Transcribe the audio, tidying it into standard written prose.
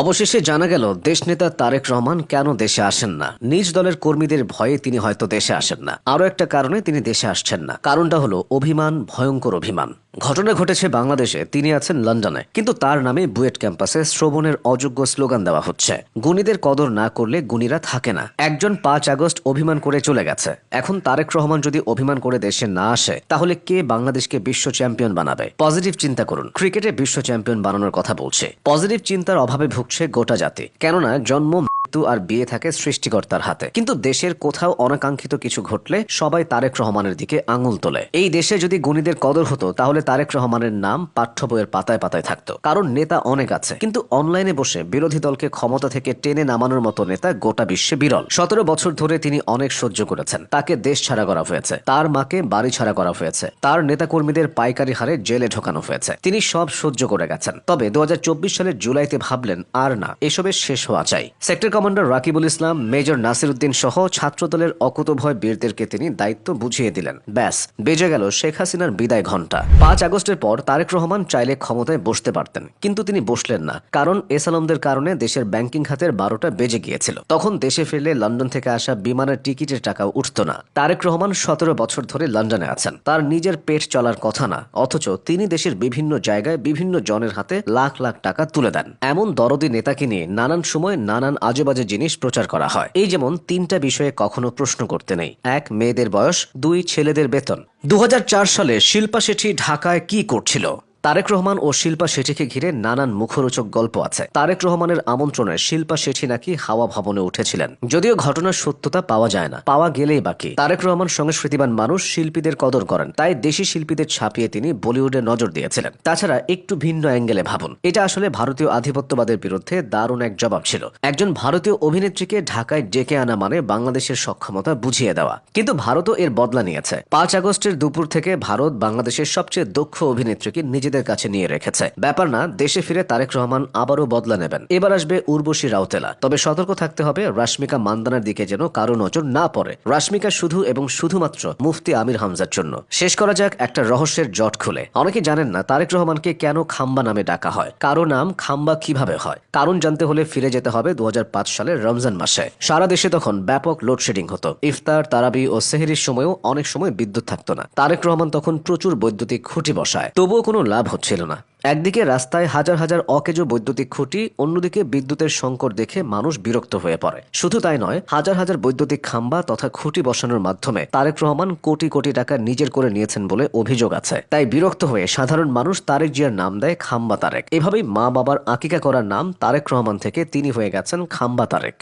অবশেষে জানা গেল দেশনেতা তারেক রহমান কেন দেশে আসেন না। নিজ দলের কর্মীদের ভয়ে তিনি হয়তো দেশে আসেন না। আরও একটা কারণে তিনি দেশে আসছেন না। কারণটা হলো অভিমান, ভয়ঙ্কর অভিমান। ঘটনা ঘটেছে বাংলাদেশে, তিনি আছেন লন্ডনে, কিন্তু তার নামে বুয়েট ক্যাম্পাসে শ্রবণের অযোগ্য স্লোগান দেওয়া হচ্ছে। গুণীদের কদর না করলে গুণীরা থাকে না। একজন 5 আগস্ট অভিমান করে চলে গেছে। এখন তারেক রহমান যদি অভিমান করে দেশে না আসে, তাহলে কে বাংলাদেশকে বিশ্ব চ্যাম্পিয়ন বানাবে? পজিটিভ চিন্তা করুন। ক্রিকেটে বিশ্ব চ্যাম্পিয়ন বানানোর কথা বলছে। পজিটিভ চিন্তার অভাবে ভুগছে গোটা জাতি। কেননা জন্ম, মৃত্যু আর বিয়ে থাকে সৃষ্টিকর্তার হাতে। কিন্তু দেশের কোথাও অনাকাঙ্ক্ষিত কিছু ঘটলে সবাই তারেক রহমানের দিকে আঙুল তোলে। এই দেশে যদি গুণীদের কদর হতো, তাহলে তারেক রহমানের নাম পাঠ্য বইয়ের পাতায় পাতায় থাকতো। কারণ নেতা অনেক আছে, কিন্তু অনলাইনে বসে বিরোধী দলকে ক্ষমতা থেকে টেনে নামানোর মতো নেতা গোটা বিশ্বে বিরল। 17 বছর ধরে তিনি অনেক সহ্য করেছেন। তাকে দেশ ছাড়া করা হয়েছে, তার মাকে বাড়ি ছাড়া করা হয়েছে, তার নেতাকর্মীদের পাইকারি হারে জেলে ঢোকানো হয়েছে। তিনি সব সহ্য করে গেছেন। তবে 2024 সালের জুলাইতে ভাবলেন আর না, এসবের শেষ হওয়া চাই। সেক্টর কমান্ডার রাকিবুল ইসলাম, মেজর নাসির উদ্দিন সহ ছাত্রদলের অকুতভয় বীরদেরকে তিনি দায়িত্ব বুঝিয়ে দিলেন। ব্যাস, বেজে গেল শেখ হাসিনার বিদায় ঘণ্টা। 5 আগস্টের পর তারেক রহমান চাইলে ক্ষমতায় বসতে পারতেন, কিন্তু তিনি বসলেন না। কারণ এসালামদের কারণে দেশের ব্যাংকিং খাতের 12টা বেজে গিয়েছিল। তখন দেশে ফিরলে লন্ডন থেকে আসা বিমানের টিকিটের টাকাও উঠত না। তারেক রহমান 17 বছর ধরে লন্ডনে আছেন। তার নিজের পেট চলার কথা না, অথচ তিনি দেশের বিভিন্ন জায়গায় বিভিন্ন জনের হাতে লাখ লাখ টাকা তুলে দেন। এমন দরদি নেতাকে নিয়ে নানান সময় নানান আজেবাজে জিনিস প্রচার করা হয়। এই যেমন 3টা বিষয়ে কখনো প্রশ্ন করতে নেই। 1, মেয়েদের বয়স। 2, ছেলেদের বেতন। 2004 সালে শিল্পা শেঠি ঢাকায় কি করছিল? তারেক রহমান ও শিল্পা শেঠিকে ঘিরে নানান মুখরোচক গল্প আছে। তারেক রহমানের আমন্ত্রণে শিল্পা শেঠি নাকি হাওয়া ভবনে উঠেছিলেন। যদিও ঘটনার সত্যতা পাওয়া যায় না, পাওয়া গেলেই বাকি। তারেক রহমান সংস্কৃতিবান মানুষ, শিল্পীদের কদর করেন, তাই দেশি শিল্পীদের ছাপিয়ে তিনি বলিউডে নজর দিয়েছিলেন। তাছাড়া একটু ভিন্ন অ্যাঙ্গেলে ভাবুন, এটা আসলে ভারতীয় আধিপত্যবাদের বিরুদ্ধে দারুণ এক জবাব ছিল। একজন ভারতীয় অভিনেত্রীকে ঢাকায় ডেকে আনা মানে বাংলাদেশের সক্ষমতা বুঝিয়ে দেওয়া। কিন্তু ভারতও এর বদলা নিয়েছে। 5 আগস্টের দুপুর থেকে ভারত বাংলাদেশের সবচেয়ে দক্ষ অভিনেত্রীকে নিজেদের কাছে নিয়ে রেখেছে। ব্যাপার না, দেশে ফিরে তারেক রহমান আবারও বদলা নেবেন। এবার আসবে উর্বশী রাউতেলা। তবে সতর্ক থাকতে হবে, রাশমিকা মান্দানার দিকে যেন কারো নজর না পড়ে। রাশমিকা শুধু এবং শুধুমাত্র মুফতি আমির হামজার জন্য। শেষ করা যাক একটা রহস্যের জট খুলে। অনেকে জানেন না তারেক রহমানকে কেন খাম্বা নামে ডাকা হয়। কারো নাম খাম্বা কিভাবে হয়, কারণ জানতে হলে ফিরে যেতে হবে 2005 সালের রমজান মাসে। সারা দেশে তখন ব্যাপক লোডশেডিং হতো। ইফতার, তারাবি ও সেহরির সময়ও অনেক সময় বিদ্যুৎ থাকতো না। তারেক রহমান তখন প্রচুর বৈদ্যুতিক খুঁটি বসায়, তবুও কোনো লাভ হচ্ছিল না। একদিকে রাস্তায় হাজার হাজার অকেজো বৈদ্যুতিক খুঁটি, অন্যদিকে বিদ্যুতের সংকট দেখে মানুষ বিরক্ত হয়ে পড়ে। শুধু তাই নয়, হাজার হাজার বৈদ্যুতিক খাম্বা তথা খুঁটি বসানোর মাধ্যমে তারেক রহমান কোটি কোটি টাকা নিজের করে নিয়েছেন বলে অভিযোগ আছে। তাই বিরক্ত হয়ে সাধারণ মানুষ তারেক জিয়ার নাম দেয় খাম্বা তারেক। এভাবেই মা বাবার আকিকা করার নাম তারেক রহমান থেকে তিনি হয়ে গেছেন খাম্বা তারেক।